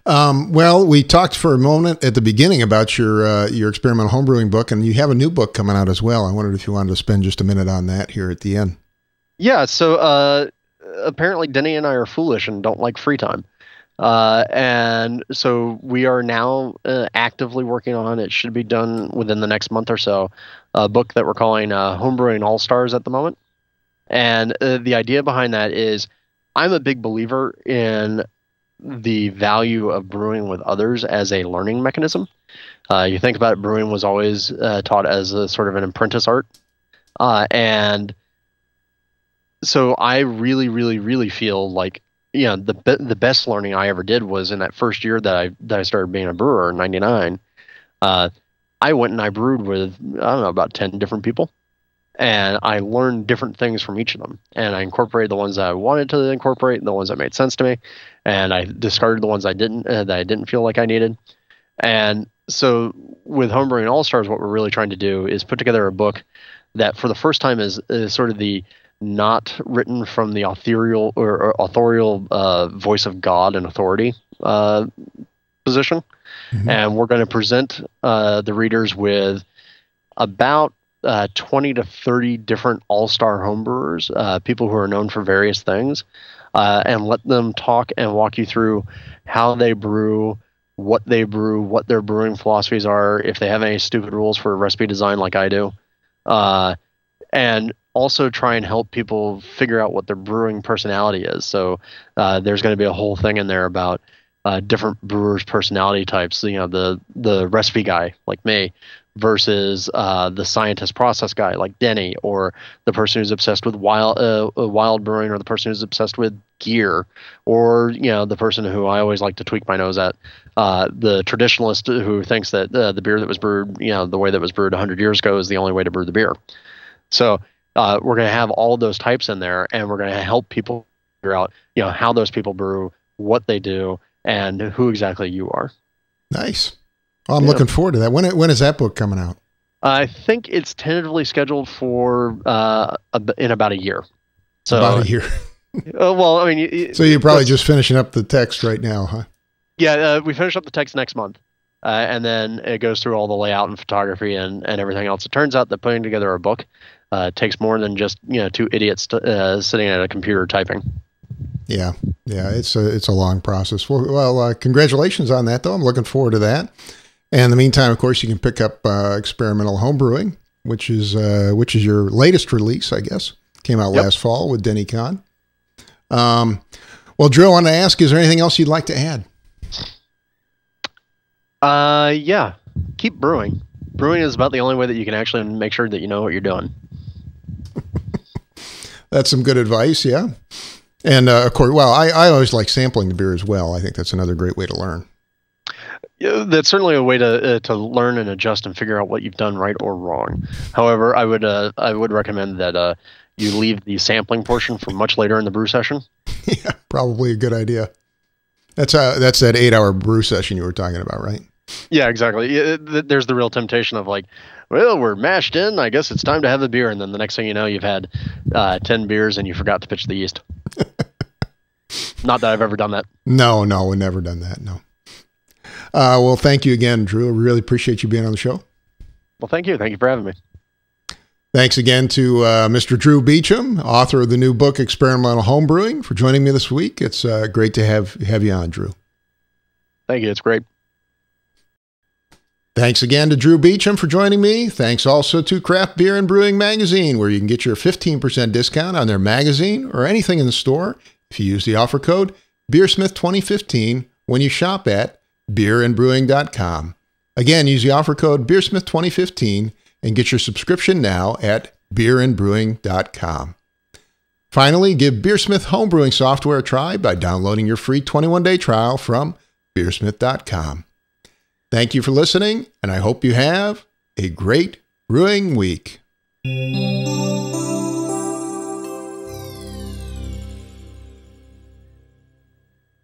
A: Well, we talked for a moment at the beginning about your experimental homebrewing book, and you have a new book coming out as well. I wondered if you wanted to spend just a minute on that here at the end.
B: Yeah. So apparently Denny and I are foolish and don't like free time. And so we are now actively working on, it should be done within the next month or so, a book that we're calling Homebrewing All-Stars at the moment. And the idea behind that is I'm a big believer in the value of brewing with others as a learning mechanism. You think about it, brewing was always taught as a sort of an apprentice art. And so I really, really, really feel like, the best learning I ever did was in that first year that I started being a brewer in '99. I went and I brewed with, I don't know, about 10 different people. And I learned different things from each of them. And I incorporated the ones that I wanted to incorporate, the ones that made sense to me. And I discarded the ones I didn't feel like I needed. And so with Homebrewing All-Stars, what we're really trying to do is put together a book that for the first time is sort of the not written from the authorial voice of God and authority position. Mm-hmm. And we're going to present the readers with about 20 to 30 different all-star homebrewers, people who are known for various things, and let them talk and walk you through how they brew, what their brewing philosophies are, if they have any stupid rules for recipe design like I do, and also try and help people figure out what their brewing personality is. So there's going to be a whole thing in there about different brewers' personality types, the recipe guy like me, versus the scientist process guy like Denny, or the person who's obsessed with wild brewing, or the person who's obsessed with gear, or the person who I always like to tweak my nose at, the traditionalist who thinks that the beer that was brewed, the way that was brewed 100 years ago is the only way to brew the beer. So we're going to have all those types in there, and we're going to help people figure out how those people brew, what they do, and who exactly you are.
A: Nice. Well, I'm looking forward to that. When is that book coming out?
B: I think it's tentatively scheduled for in about a year. So,
A: about a year.
B: Well, I mean,
A: so you're probably just finishing up the text right now, huh?
B: Yeah, we finish up the text next month, and then it goes through all the layout and photography and everything else. It turns out that putting together a book takes more than just two idiots sitting at a computer typing. Yeah,
A: it's a long process. Well, congratulations on that, though. I'm looking forward to that. And in the meantime, of course, you can pick up Experimental Homebrewing, which is your latest release, I guess. Came out last fall with Denny Kahn. Well, Drew, I want to ask, is there anything else you'd like to add?
B: Yeah. Keep brewing. Brewing is about the only way that you can actually make sure that you know what you're doing.
A: That's some good advice, yeah. And of course, well, I always like sampling the beer as well. I think that's another great way to learn.
B: Yeah, that's certainly a way to learn and adjust and figure out what you've done right or wrong. However, I would recommend that you leave the sampling portion for much later in the brew session.
A: Yeah, probably a good idea. That's that 8-hour brew session you were talking about, right?
B: Yeah, exactly. There's the real temptation of like, well, we're mashed in, I guess it's time to have the beer. And then the next thing you know, you've had 10 beers and you forgot to pitch the yeast. Not that I've ever done that.
A: No, we've never done that, no. Well, thank you again, Drew. I really appreciate you being on the show.
B: Well, thank you. Thank you for having me.
A: Thanks again to Mr. Drew Beechum, author of the new book, Experimental Homebrewing, for joining me this week. It's great to have you on, Drew.
B: Thank you. It's great.
A: Thanks again to Drew Beechum for joining me. Thanks also to Craft Beer and Brewing Magazine, where you can get your 15% discount on their magazine or anything in the store if you use the offer code BeerSmith2015 when you shop at beerandbrewing.com. Again, use the offer code BeerSmith2015 and get your subscription now at beerandbrewing.com. Finally, give BeerSmith homebrewing software a try by downloading your free 21-day trial from beersmith.com. Thank you for listening, and I hope you have a great brewing week.